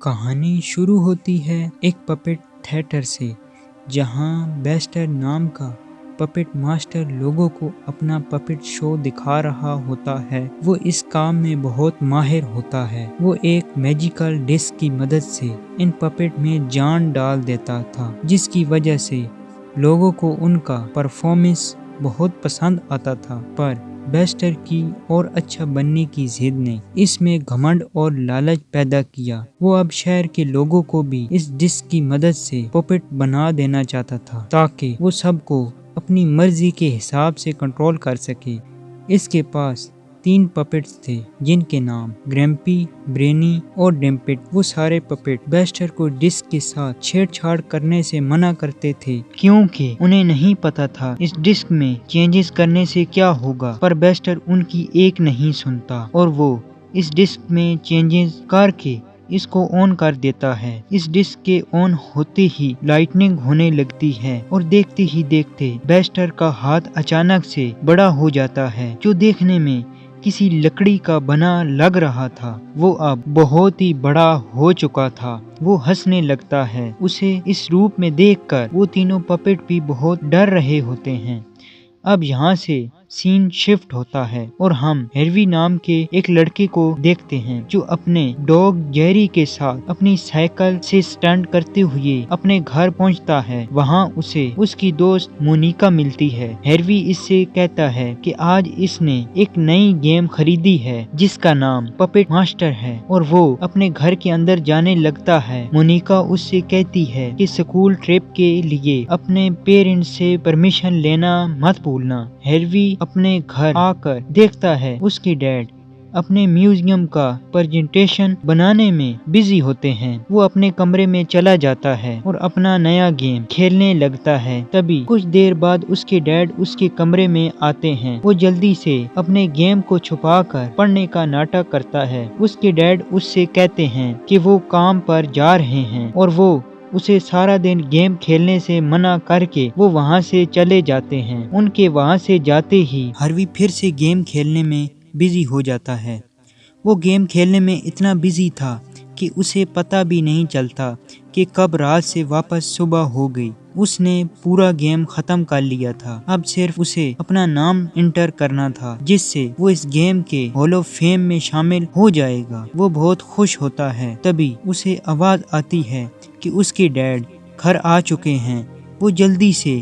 کہانی شروع ہوتی ہے ایک پپٹ تھیٹر سے، جہاں بیسٹر نام کا پپٹ ماسٹر لوگوں کو اپنا پپٹ شو دکھا رہا ہوتا ہے۔ وہ اس کام میں بہت ماہر ہوتا ہے۔ وہ ایک میجیکل ڈسک کی مدد سے ان پپٹ میں جان ڈال دیتا تھا، جس کی وجہ سے لوگوں کو ان کا پرفارمنس بہت پسند آتا تھا۔ پر بیسٹر کی اور اچھا بننے کی ضد نے اس میں گھمنڈ اور لالچ پیدا کیا۔ وہ اب شہر کے لوگوں کو بھی اس ڈسک کی مدد سے پپٹ بنا دینا چاہتا تھا، تاکہ وہ سب کو اپنی مرضی کے حساب سے کنٹرول کر سکے۔ اس کے پاس 3 پپٹس تھے، جن کے نام گریمپی، برینی اور ڈمپٹ۔ وہ سارے پپٹ بیسٹر کو ڈسک کے ساتھ چھیڑ چھاڑ کرنے سے منع کرتے تھے، کیونکہ انہیں نہیں پتا تھا اس ڈسک میں چینجز کرنے سے کیا ہوگا۔ پر بیسٹر ان کی ایک نہیں سنتا، اور وہ اس ڈسک میں چینجز کر کے اس کو آن کر دیتا ہے۔ اس ڈسک کے آن ہوتے ہی لائٹننگ ہونے لگتی ہے، اور دیکھتے ہی دیکھتے بیسٹر کا ہاتھ اچانک سے بڑا ہو جاتا ہے، جو دیکھنے میں کسی لکڑی کا بنا لگ رہا تھا۔ وہ اب بہت ہی بڑا ہو چکا تھا۔ وہ ہنسنے لگتا ہے۔ اسے اس روپ میں دیکھ کر وہ تینوں پپٹ بھی بہت ڈر رہے ہوتے ہیں۔ اب یہاں سے سین شفٹ ہوتا ہے، اور ہم ہیروی نام کے ایک لڑکے کو دیکھتے ہیں، جو اپنے ڈاگ جیری کے ساتھ اپنی سائیکل سے سٹنٹ کرتے ہوئے اپنے گھر پہنچتا ہے۔ وہاں اسے اس کی دوست مونیکا ملتی ہے۔ ہیروی اس سے کہتا ہے کہ آج اس نے ایک نئی گیم خریدی ہے، جس کا نام پپٹ ماسٹر ہے، اور وہ اپنے گھر کے اندر جانے لگتا ہے۔ مونیکا اس سے کہتی ہے کہ اسکول ٹرپ کے لیے اپنے پیرنٹس سے پرمیشن لینا مت بھولنا۔ ہیروی اپنے گھر آ کر دیکھتا ہے اس کے ڈیڈ اپنے میوزیم کا پریزنٹیشن بنانے میں بزی ہوتے ہیں۔ وہ اپنے کمرے میں چلا جاتا ہے اور اپنا نیا گیم کھیلنے لگتا ہے۔ تبھی کچھ دیر بعد اس کے ڈیڈ اس کے کمرے میں آتے ہیں۔ وہ جلدی سے اپنے گیم کو چھپا کر پڑھنے کا ناٹک کرتا ہے۔ اس کے ڈیڈ اس سے کہتے ہیں کہ وہ کام پر جا رہے ہیں، اور وہ اسے سارا دن گیم کھیلنے سے منع کر کے وہ وہاں سے چلے جاتے ہیں۔ ان کے وہاں سے جاتے ہی ہیروی پھر سے گیم کھیلنے میں بزی ہو جاتا ہے۔ وہ گیم کھیلنے میں اتنا بزی تھا کہ اسے پتہ بھی نہیں چلتا کہ کب رات سے واپس صبح ہو گئی۔ اس نے پورا گیم ختم کر لیا تھا۔ اب صرف اسے اپنا نام انٹر کرنا تھا، جس سے وہ اس گیم کے ہال آف فیم میں شامل ہو جائے گا۔ وہ بہت خوش ہوتا ہے۔ تبھی اسے آواز آتی ہے کہ اس کے ڈیڈ گھر آ چکے ہیں۔ وہ جلدی سے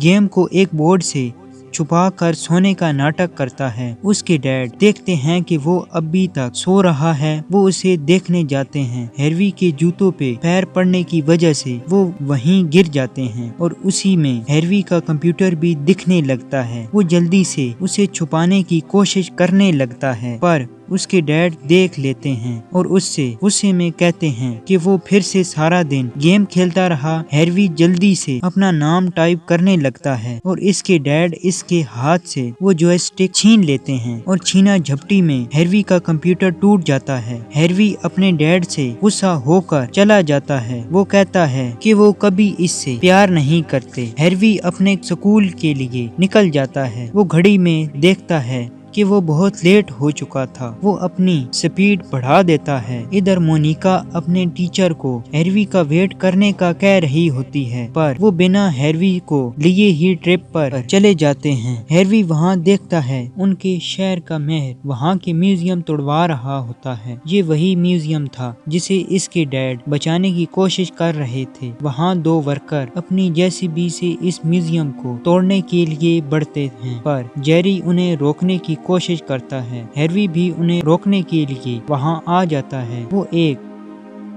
گیم کو ایک بورڈ سے چھپا کر سونے کا ناٹک کرتا ہے۔ اس کے ڈیڈ دیکھتے ہیں کہ وہ ابھی تک سو رہا ہے۔ وہ اسے دیکھنے جاتے ہیں۔ ہیروی کے جوتوں پہ پیر پڑنے کی وجہ سے وہ وہیں گر جاتے ہیں، اور اسی میں ہیروی کا کمپیوٹر بھی دکھنے لگتا ہے۔ وہ جلدی سے اسے چھپانے کی کوشش کرنے لگتا ہے، پر اس کے ڈیڈ دیکھ لیتے ہیں اور اس سے غصے میں کہتے ہیں کہ وہ پھر سے سارا دن گیم کھیلتا رہا۔ ہیروی جلدی سے اپنا نام ٹائپ کرنے لگتا ہے، اور اس کے ڈیڈ اس کے ہاتھ سے وہ جوائے سٹک چھین لیتے ہیں، اور چھینا جھپٹی میں ہیروی کا کمپیوٹر ٹوٹ جاتا ہے۔ ہیروی اپنے ڈیڈ سے غصہ ہو کر چلا جاتا ہے۔ وہ کہتا ہے کہ وہ کبھی اس سے پیار نہیں کرتے۔ ہیروی اپنے سکول کے لیے نکل جاتا ہے۔ وہ گھڑی میں دیکھتا ہے کہ وہ بہت لیٹ ہو چکا تھا۔ وہ اپنی سپیڈ بڑھا دیتا ہے۔ ادھر مونیکا اپنے ٹیچر کو ہیروی کا ویٹ کرنے کا کہہ رہی ہوتی ہے، پر وہ بنا ہیروی کو لیے ہی ٹرپ پر چلے جاتے ہیں۔ ہیروی وہاں دیکھتا ہے ان کے شہر کا میئر وہاں کے میوزیم توڑوا رہا ہوتا ہے۔ یہ وہی میوزیم تھا جسے اس کے ڈیڈ بچانے کی کوشش کر رہے تھے۔ وہاں 2 ورکر اپنی JCB سے اس میوزیم کو توڑنے کے لیے بڑھتے ہیں، پر جیری انہیں روکنے کی کوشش کرتا ہے۔ ہیروی بھی انہیں روکنے کے لیے وہاں آ جاتا ہے۔ وہ ایک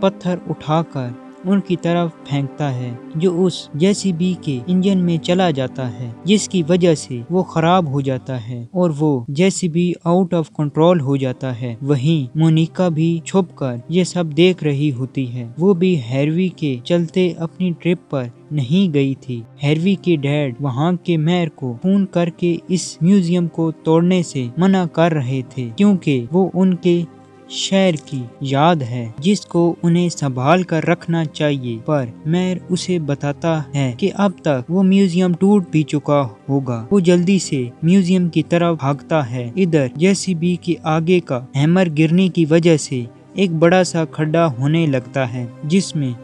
پتھر اٹھا کر ان کی طرف پھینکتا ہے، جو اس JCB کے انجن میں چلا جاتا ہے، جس کی وجہ سے وہ خراب ہو جاتا ہے، اور وہ JCB آؤٹ آف کنٹرول ہو جاتا ہے۔ وہیں مونیکا بھی چھپ کر یہ سب دیکھ رہی ہوتی ہے۔ وہ بھی ہیروی کے چلتے اپنی ٹرپ پر نہیں گئی تھی۔ ہیروی کے ڈیڈ وہاں کے میئر کو فون کر کے اس میوزیم کو توڑنے سے منع کر رہے تھے، کیونکہ وہ ان کے شہر کی یاد ہے جس کو انہیں سنبھال کر رکھنا چاہیے۔ پر میئر اسے بتاتا ہے کہ اب تک وہ میوزیم ٹوٹ بھی چکا ہوگا۔ وہ جلدی سے میوزیم کی طرف بھاگتا ہے۔ ادھر JCB کے آگے کا ہیمر گرنے کی وجہ سے एक बड़ा सा खड्डा होने लगता है जिसमें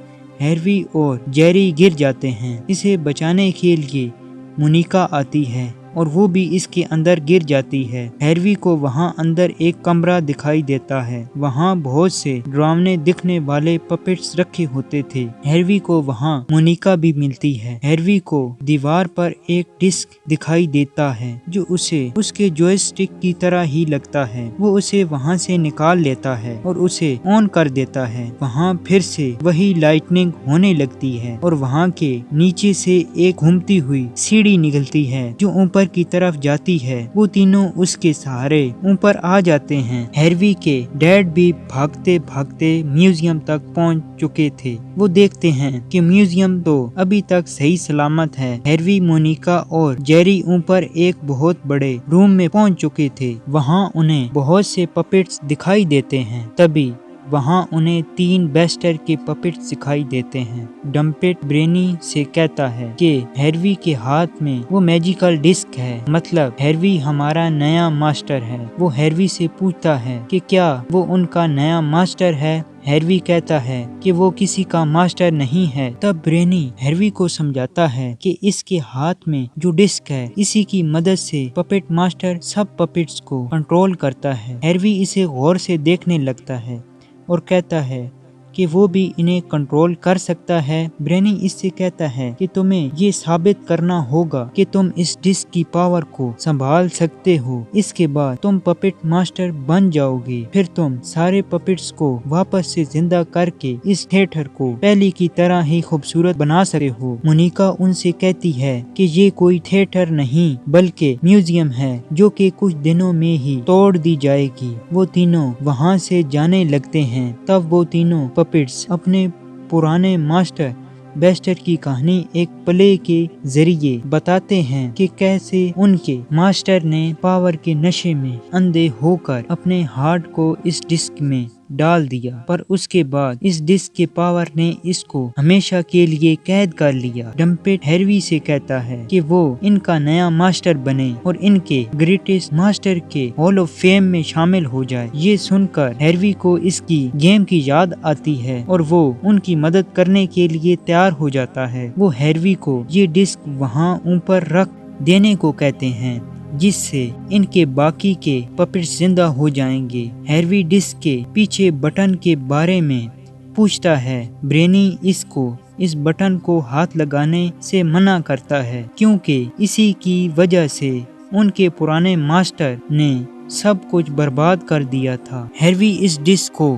हैरी और जेरी गिर जाते हैं। इसे बचाने के लिए मोनिका आती है और वो भी इसके अंदर गिर जाती है। हैरी को वहाँ अंदर एक कमरा दिखाई देता है। वहाँ बहुत से डरावने दिखने वाले पपेट्स रखे होते थे। हैरी को वहाँ मोनिका भी मिलती है। हैरी को दीवार पर एक डिस्क दिखाई देता है जो उसे उसके जॉयस्टिक की तरह ही लगता है। वो उसे वहाँ से निकाल लेता है और उसे ऑन कर देता है। वहाँ फिर से वही लाइटनिंग होने लगती है और वहाँ के नीचे से एक घूमती हुई सीढ़ी निकलती है जो ऊपर की तरफ जाती है। वो तीनों उसके सहारे ऊपर आ जाते हैं। हैरी के डैड भी भागते भागते म्यूजियम तक पहुंच चुके थे। वो देखते हैं कि म्यूजियम तो अभी तक सही सलामत है। हैरी, मोनिका और जेरी ऊपर एक बहुत बड़े रूम में पहुंच चुके थे। वहां उन्हें बहुत से पपेट्स दिखाई देते हैं। तभी वहाँ उन्हें 3 बेस्टर के पपेट्स दिखाई देते हैं। डम्पेट ब्रेनी से कहता है कि हैरी के हाथ में वो मैजिकल डिस्क है, मतलब हैरी हमारा नया मास्टर है। वो हैरी से पूछता है कि क्या वो उनका नया मास्टर है। हैरी कहता है कि वो किसी का मास्टर नहीं है। तब ब्रेनी हैरी को समझाता है कि इसके हाथ में जो डिस्क है, इसी की मदद से पपेट मास्टर सब पपेट्स को कंट्रोल करता है। हैरी इसे गौर से देखने लगता है और कहता है कि वो भी इन्हें कंट्रोल कर सकता है। ब्रेनी इससे कहता है कि तुम्हें ये साबित करना होगा कि तुम इस डिस्क की पावर को संभाल सकते हो। इसके बाद तुम पपेट मास्टर बन जाओगे। फिर तुम सारे पपेट्स को वापस से जिंदा करके इस थिएटर को पहले की तरह ही खूबसूरत बना सकते हो। मोनिका उनसे कहती है कि ये कोई थिएटर नहीं बल्कि म्यूजियम है जो कि कुछ दिनों में ही तोड़ दी जाएगी। वो तीनों वहाँ से जाने लगते हैं। तब वो तीनों पपेट्स अपने पुराने मास्टर बेस्टर की कहानी एक प्ले के जरिए बताते हैं कि कैसे उनके मास्टर ने पावर के नशे में अंधे होकर अपने हार्ट को इस डिस्क में डाल दिया, पर उसके बाद इस डिस्क के पावर ने इसको हमेशा के लिए कैद कर लिया। डम्पेट हैरी से कहता है कि वो इनका नया मास्टर बने और इनके ग्रेटेस्ट मास्टर के हॉल ऑफ फेम में शामिल हो जाए। ये सुनकर हैरी को इसकी गेम की याद आती है और वो उनकी मदद करने के लिए तैयार हो जाता है। वो हैरी को ये डिस्क वहाँ ऊपर रख देने को कहते हैं जिससे इनके बाकी के पपेट्स जिंदा हो जाएंगे। हैरी डिस्क के पीछे बटन के बारे में पूछता है। ब्रेनी इसको इस बटन को हाथ लगाने से मना करता है क्योंकि इसी की वजह से उनके पुराने मास्टर ने सब कुछ बर्बाद कर दिया था। हैरी इस डिस्क को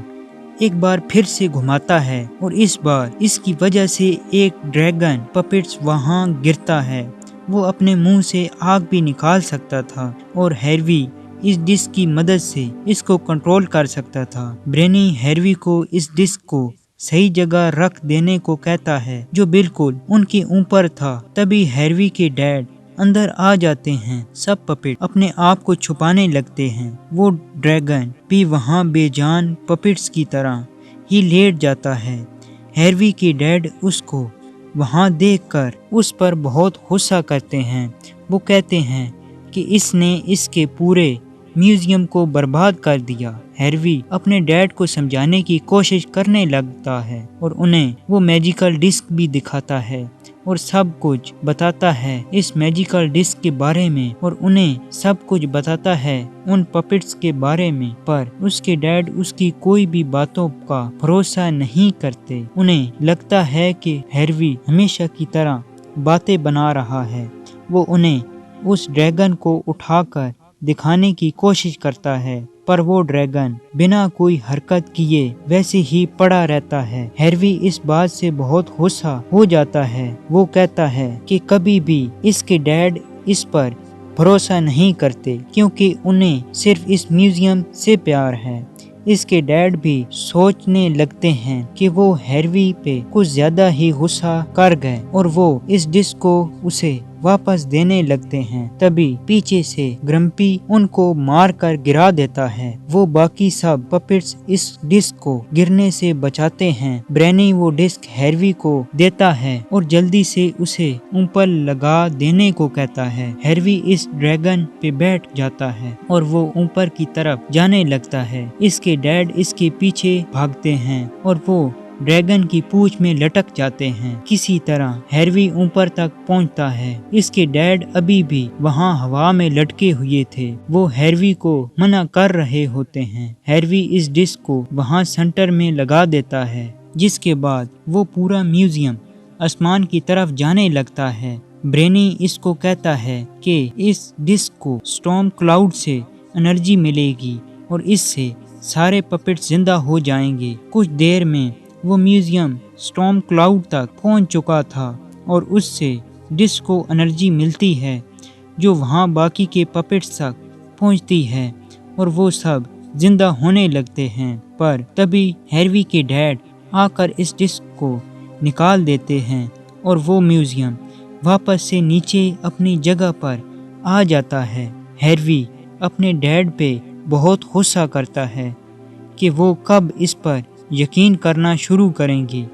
एक बार फिर से घुमाता है और इस बार इसकी वजह से एक ड्रैगन पपेट्स वहां गिरता है। वो अपने मुंह से आग भी निकाल सकता था और हैरी इस डिस्क की मदद से इसको कंट्रोल कर सकता था। ब्रेनी हैरी को इस डिस्क को सही जगह रख देने को कहता है जो बिल्कुल उनके ऊपर था। तभी हैरी के डैड अंदर आ जाते हैं। सब पपेट अपने आप को छुपाने लगते हैं। वो ड्रैगन भी वहाँ बेजान पपेट्स की तरह ही लेट जाता है। हैरी के डैड उसको वहाँ देखकर उस पर बहुत गुस्सा करते हैं। वो कहते हैं कि इसने इसके पूरे म्यूजियम को बर्बाद कर दिया। हैरी अपने डैड को समझाने की कोशिश करने लगता है और उन्हें वो मैजिकल डिस्क भी दिखाता है और सब कुछ बताता है इस मैजिकल डिस्क के बारे में और उन्हें सब कुछ बताता है उन पपेट्स के बारे में। पर उसके डैड उसकी कोई भी बातों का भरोसा नहीं करते। उन्हें लगता है कि हैरी हमेशा की तरह बातें बना रहा है। वो उन्हें उस ड्रैगन को उठाकर दिखाने की कोशिश करता है पर वो ड्रैगन बिना कोई हरकत किए वैसे ही पड़ा रहता है। हैरी इस बात से बहुत गुस्सा हो जाता है। वो कहता है कि कभी भी इसके डैड इस पर भरोसा नहीं करते क्योंकि उन्हें सिर्फ इस म्यूजियम से प्यार है। इसके डैड भी सोचने लगते हैं कि वो हैरी पे कुछ ज्यादा ही गुस्सा कर गए और वो इस डिस्क को उसे वापस देने लगते हैं। तभी पीछे से ग्रम्पी उनको मार कर गिरा देता है। वो बाकी सब पपेट्स इस डिस्क को गिरने से बचाते हैं। ब्रेनी वो डिस्क हैरवी को देता है और जल्दी से उसे ऊपर लगा देने को कहता है। हैरवी इस ड्रैगन पे बैठ जाता है और वो ऊपर की तरफ जाने लगता है। इसके डैड इसके पीछे भागते हैं और वो ड्रैगन की पूंछ में लटक जाते हैं। किसी तरह हैरवी ऊपर तक पहुंचता है। इसके डैड अभी भी वहां हवा में लटके हुए थे। वो हैरवी को मना कर रहे होते हैं। हैरवी इस डिस्क को वहां सेंटर में लगा देता है, जिसके बाद वो पूरा म्यूजियम आसमान की तरफ जाने लगता है। ब्रेनी इसको कहता है कि इस डिस्क को स्टॉर्म क्लाउड से एनर्जी मिलेगी और इससे सारे पपेट जिंदा हो जाएंगे। कुछ देर में वो म्यूजियम स्टॉर्म क्लाउड तक पहुंच चुका था और उससे डिस्क को एनर्जी मिलती है जो वहां बाकी के पपेट्स तक पहुंचती है और वो सब जिंदा होने लगते हैं। पर तभी हैरवी के डैड आकर इस डिस्क को निकाल देते हैं और वो म्यूजियम वापस से नीचे अपनी जगह पर आ जाता है। हैरवी अपने डैड पे बहुत गुस्सा करता है कि वो कब इस पर यकीन करना शुरू करेंगे।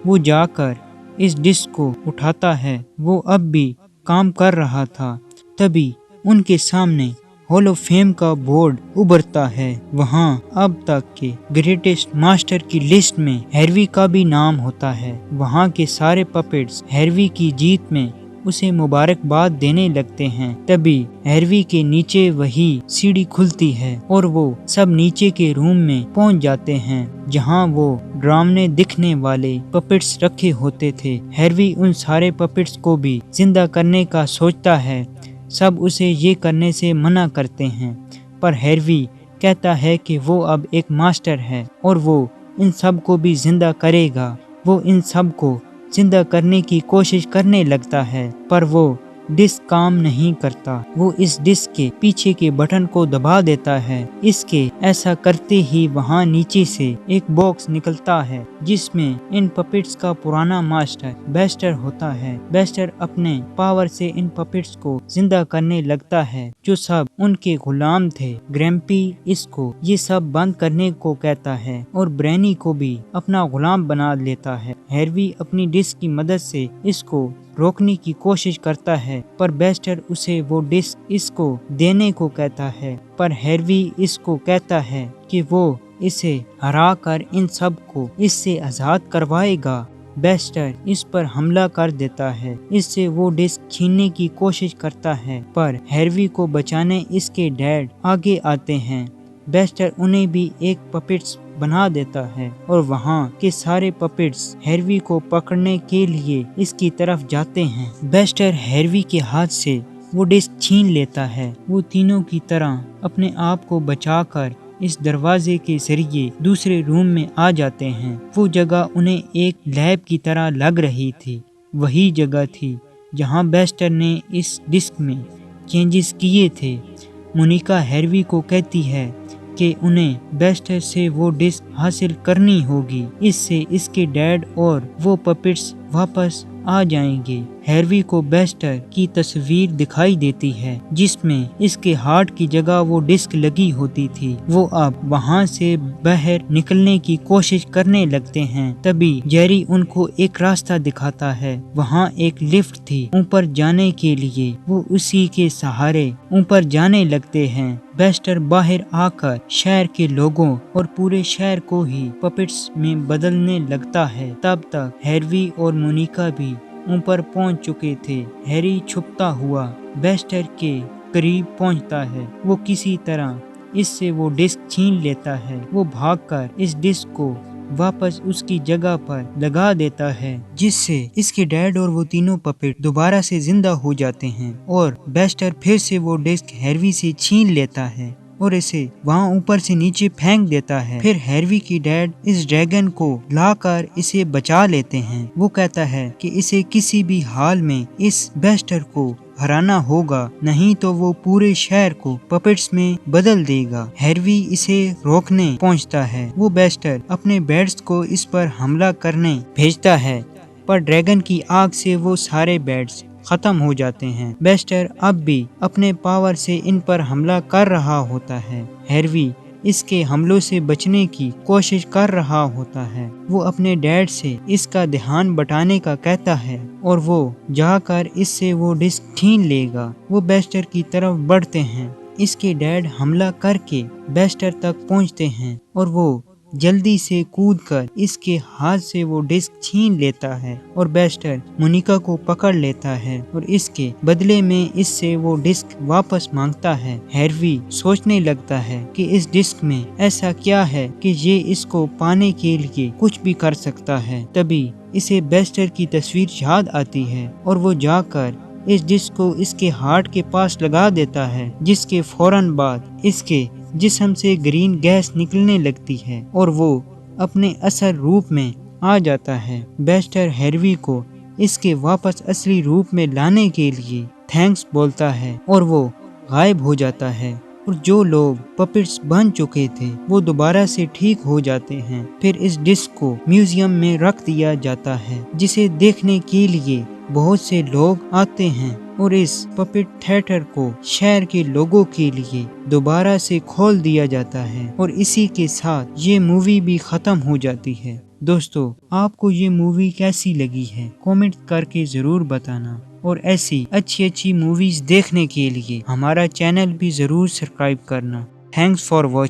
वो जाकर इस डिस्क को उठाता है। वो अब भी काम कर रहा था। तभी उनके सामने हॉल ऑफ फेम का बोर्ड उभरता है। वहाँ अब तक के ग्रेटेस्ट मास्टर की लिस्ट में हैरवी का भी नाम होता है। वहाँ के सारे पपेट्स हैरवी की जीत में उसे मुबारकबाद देने लगते हैं। तभी हैरवी के नीचे वही सीढ़ी खुलती है और वो सब नीचे के रूम में पहुंच जाते हैं जहां वो ड्रामने दिखने वाले पपेट्स रखे होते थे। हैरवी उन सारे पपेट्स को भी जिंदा करने का सोचता है। सब उसे ये करने से मना करते हैं, पर हैरवी कहता है कि वो अब एक मास्टर है और वो इन सब को भी जिंदा करेगा। वो इन सब को जिंदा करने की कोशिश करने लगता है, पर वो डिस्क काम नहीं करता। वो इस डिस्क के पीछे के बटन को दबा देता है। इसके ऐसा करते ही वहां नीचे से एक बॉक्स निकलता है जिसमें इन पपेट्स का पुराना मास्टर बेस्टर होता है। बेस्टर अपने पावर से इन पपेट्स को जिंदा करने लगता है जो सब उनके गुलाम थे। ग्रैम्पी इसको ये सब बंद करने को कहता है और ब्रेनी को भी अपना गुलाम बना लेता है। हैरवी अपनी डिस्क की मदद से इसको रोकने की कोशिश करता है, पर बेस्टर उसे वो डिस्क इसको देने को कहता है, पर हैरवी इसको कहता है कि वो इसे हरा कर इन सब को इससे आजाद करवाएगा। बेस्टर इस पर हमला कर देता है। इससे वो डिस्क छीनने की कोशिश करता है, पर हैरवी को बचाने इसके डैड आगे आते हैं। बेस्टर उन्हें भी एक पपेट्स बना देता है और वहाँ के सारे पपेट्स हैरवी को पकड़ने के लिए इसकी तरफ जाते हैं। बेस्टर हैरवी के हाथ से वो डिस्क छीन लेता है। वो तीनों की तरह अपने आप को बचाकर इस दरवाजे के जरिए दूसरे रूम में आ जाते हैं। वो जगह उन्हें एक लैब की तरह लग रही थी। वही जगह थी जहाँ बेस्टर ने इस डिस्क में चेंजेस किए थे। मोनिका हैरवी को कहती है कि उन्हें बेस्टर से वो डिस्क हासिल करनी होगी, इससे इसके डैड और वो पपेट्स वापस आ जाएंगे। हैरवी को बेस्टर की तस्वीर दिखाई देती है जिसमें इसके हार्ट की जगह वो डिस्क लगी होती थी। वो अब वहाँ से बाहर निकलने की कोशिश करने लगते हैं। तभी जेरी उनको एक रास्ता दिखाता है। वहाँ एक लिफ्ट थी ऊपर जाने के लिए। वो उसी के सहारे ऊपर जाने लगते हैं। बेस्टर बाहर आकर शहर के लोगों और पूरे शहर को ही पपेट्स में बदलने लगता है। तब तक हैरवी और मोनिका भी ऊपर पहुंच चुके थे। हैरी छुपता हुआ बेस्टर के करीब पहुंचता है। वो किसी तरह इससे वो डिस्क छीन लेता है। वो भागकर इस डिस्क को वापस उसकी जगह पर लगा देता है, जिससे इसके डैड और वो तीनों पपेट दोबारा से जिंदा हो जाते हैं और बेस्टर फिर से वो डिस्क हैरवी से छीन लेता है और इसे वहाँ ऊपर से नीचे फेंक देता है। फिर हैरवी की डैड इस ड्रैगन को लाकर इसे बचा लेते हैं। वो कहता है कि इसे किसी भी हाल में इस बेस्टर को हराना होगा, नहीं तो वो पूरे शहर को पपेट्स में बदल देगा। हैरवी इसे रोकने पहुंचता है। वो बेस्टर अपने बैट्स को इस पर हमला करने भेजता है, पर ड्रैगन की आग से वो सारे बैट्स ختم ہو جاتے ہیں۔ بیسٹر اب بھی اپنے پاور سے ان پر حملہ کر رہا ہوتا ہے۔ ہیروی اس کے حملوں سے بچنے کی کوشش کر رہا ہوتا ہے۔ وہ اپنے ڈیڈ سے اس کا دھیان بٹانے کا کہتا ہے اور وہ جا کر اس سے وہ ڈسک چھین لے گا۔ وہ بیسٹر کی طرف بڑھتے ہیں۔ اس کے ڈیڈ حملہ کر کے بیسٹر تک پہنچتے ہیں اور وہ جلدی سے کود کر اس کے ہاتھ سے وہ ڈسک چھین لیتا ہے اور بیسٹر مونیکا کو پکڑ لیتا ہے اور اس کے بدلے میں اس سے وہ ڈسک واپس مانگتا ہے۔ ہیروی سوچنے لگتا ہے کہ اس ڈسک میں ایسا کیا ہے کہ یہ اس کو پانے کے لیے کچھ بھی کر سکتا ہے۔ تبھی اسے بیسٹر کی تصویر یاد آتی ہے اور وہ جا کر اس ڈسک کو اس کے ہارٹ کے پاس لگا دیتا ہے، جس کے فوراً بعد اس کے جسم سے گرین گیس نکلنے لگتی ہے اور وہ اپنے اصل روپ میں آ جاتا ہے۔ بیسٹر ہیروی کو اس کے واپس اصلی روپ میں لانے کے لیے تھینکس بولتا ہے اور وہ غائب ہو جاتا ہے اور جو لوگ پپٹس بن چکے تھے وہ دوبارہ سے ٹھیک ہو جاتے ہیں۔ پھر اس ڈسک کو میوزیم میں رکھ دیا جاتا ہے جسے دیکھنے کے لیے بہت سے لوگ آتے ہیں اور اس پپٹ تھیٹر کو شہر کے لوگوں کے لیے دوبارہ سے کھول دیا جاتا ہے اور اسی کے ساتھ یہ مووی بھی ختم ہو جاتی ہے۔ دوستو، آپ کو یہ مووی کیسی لگی ہے کامنٹ کر کے ضرور بتانا اور ایسی اچھی موویز دیکھنے کے لیے ہمارا چینل بھی ضرور سبسکرائب کرنا۔ Thanks for watching.